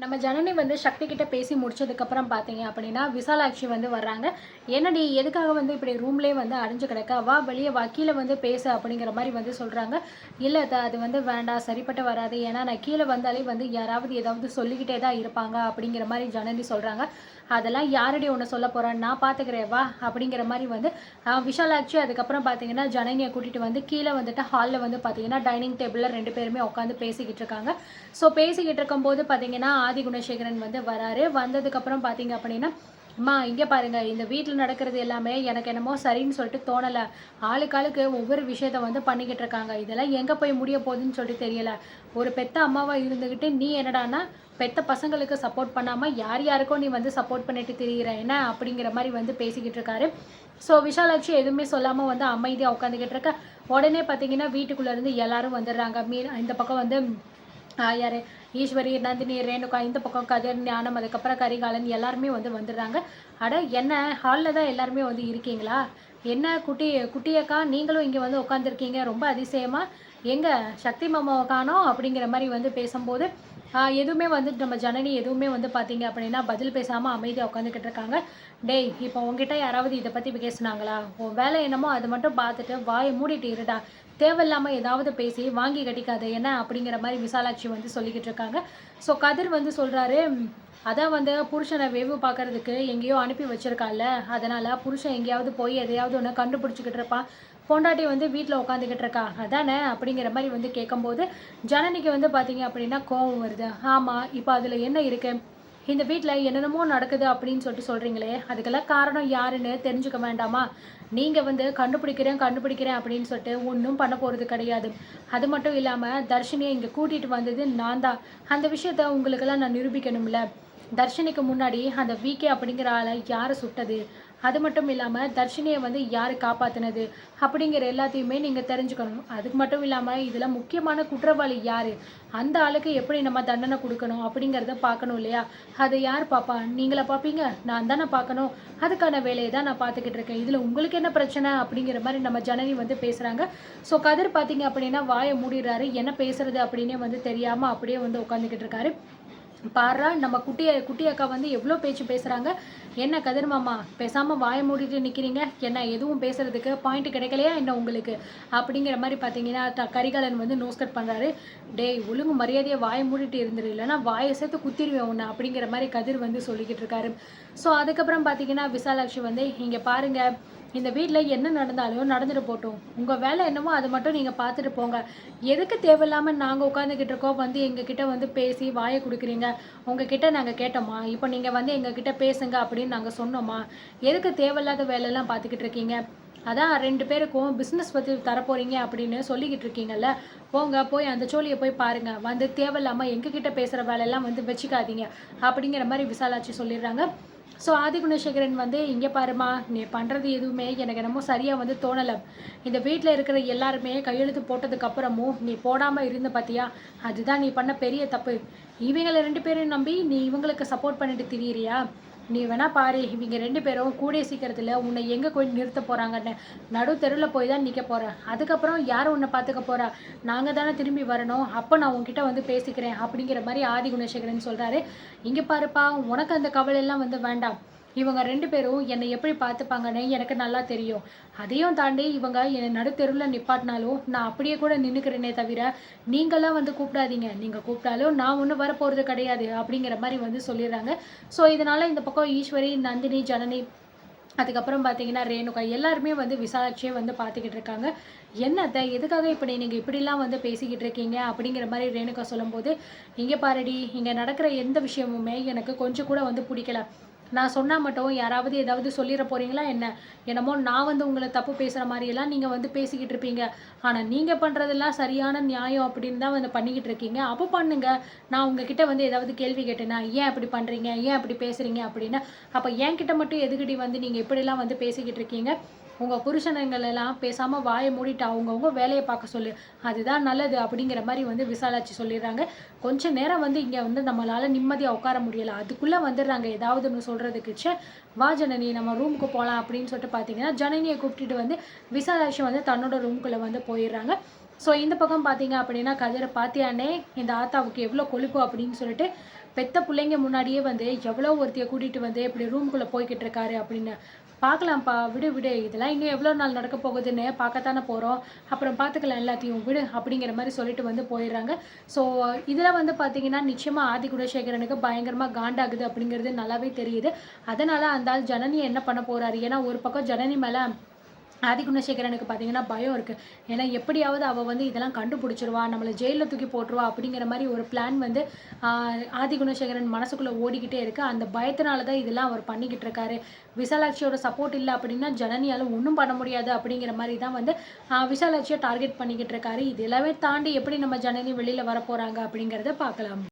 நம்ம ஜனனி வந்து சக்தி கிட்ட பேசி முடிச்சதுக்கப்புறம் பார்த்தீங்க அப்படின்னா விசாலாட்சி வந்து வர்றாங்க. என்னடி எதுக்காக வந்து இப்படி ரூம்லேயே வந்து அடைஞ்சு கிடக்க, வா வெளியே வா, கீழே வந்து பேசு அப்படிங்கிற மாதிரி வந்து சொல்கிறாங்க. இல்லை அது வந்து வேண்டாம், சரிப்பட்டு வராது, ஏன்னா நான் கீழே வந்தாலே வந்து யாராவது ஏதாவது சொல்லிக்கிட்டே தான் இருப்பாங்க அப்படிங்கிற மாதிரி ஜனனி சொல்கிறாங்க. அதெல்லாம் யாரடி ஒன்று சொல்ல போகிறேன், நான் பார்த்துக்கிறேன் வா அப்படிங்கிற மாதிரி வந்து விஷாலாட்சி அதுக்கப்புறம் பார்த்தீங்கன்னா ஜனனியை கூட்டிகிட்டு வந்து கீழே வந்துட்டு ஹாலில் வந்து பார்த்தீங்கன்னா டைனிங் டேபிளில் 2 பேருமே உட்காந்து பேசிக்கிட்டு இருக்காங்க. ஸோ பேசிக்கிட்டு இருக்கும்போது பார்த்தீங்கன்னா ஆதி குணசேகரன் வந்து வராரு. வந்ததுக்கப்புறம் பார்த்தீங்க அப்படின்னா, அம்மா இங்கே பாருங்க, இந்த வீட்டில் நடக்கிறது எல்லாமே எனக்கு என்னமோ சரின்னு சொல்லிட்டு தோணலை. ஆளுக்காளுக்கு ஒவ்வொரு விஷயத்த வந்து பண்ணிக்கிட்டு இருக்காங்க. இதெல்லாம் எங்கே போய் முடிய போகுதுன்னு சொல்லிட்டு தெரியல. ஒரு பெத்த அம்மாவாக இருந்துக்கிட்டு நீ என்னடானா பெத்த பசங்களுக்கு சப்போர்ட் பண்ணாமல் யார் யாருக்கோ நீ வந்து சப்போர்ட் பண்ணிட்டு திரிகிற என்ன அப்படிங்கிற மாதிரி வந்து பேசிக்கிட்டு இருக்காரு. ஸோ விஷாலாட்சி எதுவுமே சொல்லாமல் வந்து அமைதியாக உட்காந்துக்கிட்டு இருக்க. உடனே பார்த்தீங்கன்னா வீட்டுக்குள்ளேருந்து எல்லாரும் வந்துடுறாங்க. இந்த பக்கம் வந்து யார், ஈஸ்வரி, நந்தினி, ரேணுகா, இந்த பக்கம் கதிர், ஞானம், அதுக்கப்புறம் கரிகாலன் எல்லாருமே வந்து வந்துடுறாங்க. அட என்ன ஹாலில் தான் எல்லாருமே வந்து இருக்கீங்களா, என்ன குட்டியக்கா நீங்களும் இங்கே வந்து உட்காந்துருக்கீங்க, ரொம்ப அதிசயமாக, எங்கே சக்தி மாமாவை காணோம் அப்படிங்கிற மாதிரி வந்து பேசும்போது எதுவுமே வந்து நம்ம ஜனனி எதுவுமே வந்து பார்த்தீங்க அப்படின்னா பதில் பேசாமல் அமைதியாக உட்காந்துக்கிட்டு இருக்காங்க. டேய் இப்போ உங்ககிட்ட யாராவது இதை பற்றி பேசுனாங்களா, உன் வேலை என்னமோ அதை மட்டும் பார்த்துட்டு வாயை மூடிட்டு இருடா, தேவையில்லாமல் ஏதாவது பேசி வாங்கி கட்டிக்காத என்ன அப்படிங்கிற மாதிரி விசாலாட்சி வந்து சொல்லிக்கிட்டு இருக்காங்க. ஸோ கதிர் வந்து சொல்கிறாரு, அதான் வந்து புருஷனை வேவு பார்க்கறதுக்கு எங்கேயோ அனுப்பி வச்சிருக்கால, அதனால் புருஷன் எங்கேயாவது போய் எதையாவது ஒன்று கண்டுபிடிச்சிக்கிட்டு இருப்பான், பொண்டாட்டி வந்து வீட்டில் உட்காந்துக்கிட்டு இருக்கா அதானே அப்படிங்கிற மாதிரி வந்து கேட்கும்போது ஜனனிக்கு வந்து பார்த்தீங்க அப்படின்னா கோபம் வருது. ஆமாம், இப்போ அதில் என்ன இருக்குது, இந்த வீட்டில் என்னென்னமோ நடக்குது அப்படின்னு சொல்கிறீங்களே, அதுக்கெல்லாம் காரணம் யாருன்னு தெரிஞ்சுக்க வேண்டாமா? நீங்கள் வந்து கண்டுபிடிக்கிறேன் அப்படின்னு சொல்லிட்டு ஒன்றும் பண்ண போகிறது கிடையாது. அது மட்டும் இல்லாமல் தர்ஷினியை இங்கே கூட்டிகிட்டு வந்தது நான் தான். அந்த விஷயத்த உங்களுக்கெல்லாம் நான் நிரூபிக்கணும்ல. தர்ஷினிக்கு முன்னாடி அந்த விகே அப்படிங்கிற ஆளை யார் சுட்டது, அது மட்டும் இல்லாமல் தர்ஷினியை வந்து யார் காப்பாற்றினது அப்படிங்கிற எல்லாத்தையுமே நீங்கள் தெரிஞ்சுக்கணும். அதுக்கு மட்டும் இல்லாமல் இதில் முக்கியமான குற்றவாளி யார், அந்த ஆளுக்கு எப்படி நம்ம தண்டனை கொடுக்கணும் அப்படிங்கிறத பார்க்கணும் இல்லையா? அதை யார் பார்ப்பா, நீங்களா பார்ப்பீங்க, நான் தானே பார்க்கணும். அதுக்கான வேலையை தான் நான் பார்த்துக்கிட்டு இருக்கேன். இதில் உங்களுக்கு என்ன பிரச்சனை அப்படிங்கிற மாதிரி நம்ம ஜனனி வந்து பேசுகிறாங்க. ஸோ கதிர் பார்த்தீங்க அப்படின்னா வாயை மூடிடுறாரு. என்ன பேசுறது அப்படின்னே வந்து தெரியாமல் அப்படியே வந்து உட்காந்துக்கிட்டு இருக்காரு. பாரா நம்ம குட்டி அக்கா வந்து எவ்வளோ பேச்சு பேசுகிறாங்க. என்ன கதிர் மாமா பேசாமல் வாயை மூடிட்டு நிற்கிறீங்க, என்ன எதுவும் பேசுகிறதுக்கு பாயிண்ட் கிடைக்கலையா என்ன உங்களுக்கு அப்படிங்கிற மாதிரி பார்த்தீங்கன்னா கரிகாலன் வந்து நோஸ் கட் பண்ணுறாரு. டேய் ஒழுங்கு மரியாதையை வாயை மூடிட்டு இருந்துரு, இல்லைன்னா வாயை சேர்த்து குத்திடுவேன் ஒன்று அப்படிங்கிற மாதிரி கதிர் வந்து சொல்லிக்கிட்டு இருக்காரு. ஸோ அதுக்கப்புறம் பார்த்தீங்கன்னா விசாலாட்சி வந்து இங்கே பாருங்கள், இந்த வீட்டில் என்ன நடந்தாலும் நடந்துட்டு போட்டோம், உங்கள் வேலை என்னமோ அதை மட்டும் நீங்கள் பார்த்துட்டு போங்க. எதுக்கு தேவையில்லாமல் நாங்கள் உட்காந்துக்கிட்டு இருக்கோம் வந்து எங்ககிட்ட வந்து பேசி வாயை கொடுக்குறீங்க. உங்ககிட்ட நாங்கள் கேட்டோமா, இப்போ நீங்கள் வந்து எங்ககிட்ட பேசுங்க அப்படின்னு நாங்கள் சொன்னோமா? எதுக்கு தேவையில்லாத வேலையெல்லாம் பார்த்துக்கிட்டு இருக்கீங்க? அதான் 2 பேருக்கும் பிஸ்னஸ் பற்றி தரப்போகிறீங்க அப்படின்னு சொல்லிக்கிட்டு இருக்கீங்கல்ல, போய் அந்த சோழியை போய் பாருங்கள், வந்து தேவையில்லாமல் எங்ககிட்ட பேசுகிற வேலையெல்லாம் வந்து வச்சுக்காதீங்க அப்படிங்கிற மாதிரி விசாலாட்சி சொல்லிடுறாங்க. ஸோ ஆதி குணசேகரன் வந்து இங்கே பாருமா, நீ பண்ணுறது எதுவுமே எனக்கு என்னமோ சரியாக வந்து தோணலை. இந்த வீட்டில் இருக்கிற எல்லாருமே கையெழுத்து போட்டதுக்கப்புறமும் நீ போடாமல் இருந்த பார்த்தியா, அதுதான் நீ பண்ண பெரிய தப்பு. இவங்களை 2 பேரும் நம்பி நீ இவங்களுக்கு சப்போர்ட் பண்ணிட்டு திரியிறியா? நீ வேணா பாரு, இவங்க 2 பேரும் கூடிய சீக்கிரத்தில் உன்னை எங்கே போய் நிறுத்த போகிறாங்கன்னு நடு தெருவில் போய் தான் நிற்க போகிறேன். அதுக்கப்புறம் யார் உன்னை பார்த்துக்க போகிறா, நாங்கள் தானே திரும்பி வரணும், அப்போ நான் உங்ககிட்ட வந்து பேசிக்கிறேன் அப்படிங்கிற மாதிரி ஆதி குணசேகரன் சொல்கிறாரு. இங்கே பாருப்பா, உனக்கு அந்த கவலையெல்லாம் வந்து வேண்டாம். இவங்க 2 பேரும் என்னை எப்படி பார்த்துப்பாங்கன்னு எனக்கு நல்லா தெரியும். அதையும் தாண்டி இவங்க என்னை நடுத்தெருவில் நிப்பாட்டினாலும் நான் அப்படியே கூட நின்றுக்கிறேனே தவிர நீங்களாம் வந்து கூப்பிடாதீங்க, நீங்கள் கூப்பிட்டாலும் நான் ஒன்றும் வரப்போகிறது கிடையாது அப்படிங்கிற மாதிரி வந்து சொல்லிடுறாங்க. ஸோ இதனால் இந்த பக்கம் ஈஸ்வரி, நந்தினி, ஜனனி, அதுக்கப்புறம் பார்த்தீங்கன்னா ரேணுகா எல்லாருமே வந்து விசாலாட்சியை வந்து பார்த்துக்கிட்டு இருக்காங்க. என்னத்தை எதுக்காக இப்படி நீங்கள் இப்படிலாம் வந்து பேசிக்கிட்டு இருக்கீங்க அப்படிங்கிற மாதிரி ரேணுகா சொல்லும்போது, இங்கே பாருடி, இங்கே நடக்கிற எந்த விஷயமுமே எனக்கு கொஞ்சம் கூட வந்து பிடிக்கல. நான் சொன்னால் மட்டும் யாராவது ஏதாவது சொல்லிட போகிறீங்களா என்ன? என்னமோ நான் வந்து உங்களை தப்பு பேசுகிற மாதிரியெல்லாம் நீங்கள் வந்து பேசிக்கிட்டு இருப்பீங்க. ஆனால் நீங்கள் பண்ணுறதெல்லாம் சரியான நியாயம் அப்படின்னு தான் வந்து பண்ணிக்கிட்டு இருக்கீங்க. அப்போ பண்ணுங்க, நான் உங்ககிட்ட வந்து ஏதாவது கேள்வி கேட்டேன்னா ஏன் அப்படி பண்ணுறீங்க, ஏன் அப்படி பேசுகிறீங்க அப்படின்னா, அப்போ என்கிட்ட மட்டும் எதுக்கிட்டி வந்து நீங்கள் இப்படிலாம் வந்து பேசிக்கிட்டு இருக்கீங்க? உங்கள் புருஷனங்களெல்லாம் பேசாமல் வாயை மூடிட்டு அவங்கவுங்க வேலையை பார்க்க சொல்லு, அதுதான் நல்லது அப்படிங்கிற மாதிரி வந்து விசாலாட்சி சொல்லிடுறாங்க. கொஞ்சம் நேரம் வந்து இங்கே வந்து நம்மளால் நிம்மதியாக உட்கார முடியலை, அதுக்குள்ளே வந்துடுறாங்க ஏதாவது ஒன்று சொல்கிறதுக்கு. வா ஜனனி நம்ம ரூமுக்கு போகலாம் அப்படின்னு சொல்லிட்டு பார்த்தீங்கன்னா ஜனனியை கூப்பிட்டுட்டு வந்து விசாலாட்சி வந்து தன்னோட ரூமுக்குள்ளே வந்து போயிடுறாங்க. ஸோ இந்த பக்கம் பார்த்தீங்க அப்படின்னா கதிரை பார்த்தியானே இந்த ஆத்தாவுக்கு எவ்வளோ கொழுப்பு அப்படின்னு சொல்லிட்டு பெத்த பிள்ளைங்க முன்னாடியே வந்து எவ்வளோ ஒருத்திய கூட்டிகிட்டு வந்து இப்படி ரூம்குள்ளே போய்கிட்டு இருக்காரு அப்படின்னு. பார்க்கலாம்ப்பா, விடு விடு, இதெல்லாம் இன்னும் எவ்வளோ நாள் நடக்க போகுதுன்னு பார்க்கத்தானே போகிறோம், அப்புறம் பார்த்துக்கலாம் எல்லாத்தையும் விடு அப்படிங்கிற மாதிரி சொல்லிட்டு வந்து போயிடுறாங்க. ஸோ இதில் வந்து பார்த்தீங்கன்னா நிச்சயமாக ஆதி குணசேகரனுக்கு பயங்கரமாக காண்டாகுது அப்படிங்கிறது நல்லாவே தெரியுது. அதனால் அந்த ஆள் ஜனனியை என்ன பண்ண போகிறாரு, ஏன்னா ஒரு பக்கம் ஜனனி மேலே ஆதி குணசேகரனுக்கு பார்த்தீங்கன்னா பயம் இருக்குது. ஏன்னா எப்படியாவது அவள் வந்து இதெல்லாம் கண்டுபிடிச்சிருவா, நம்மளை ஜெயிலில் தூக்கி போட்டுருவா அப்படிங்கிற மாதிரி ஒரு பிளான் வந்து ஆதி குணசேகரன் மனசுக்குள்ளே ஓடிக்கிட்டே இருக்குது. அந்த பயத்தினால தான் இதெல்லாம் அவர் பண்ணிக்கிட்டு இருக்காரு. விசாலாட்சியோட சப்போர்ட் இல்லை அப்படின்னா ஜனனியால் ஒன்றும் பண்ண முடியாது அப்படிங்கிற மாதிரி தான் வந்து விசாலாட்சியை டார்கெட் பண்ணிக்கிட்டு இருக்காரு. இது எல்லாமே தாண்டி எப்படி நம்ம ஜனனி வெளியில் வரப்போகிறாங்க அப்படிங்கிறத பார்க்கலாம்.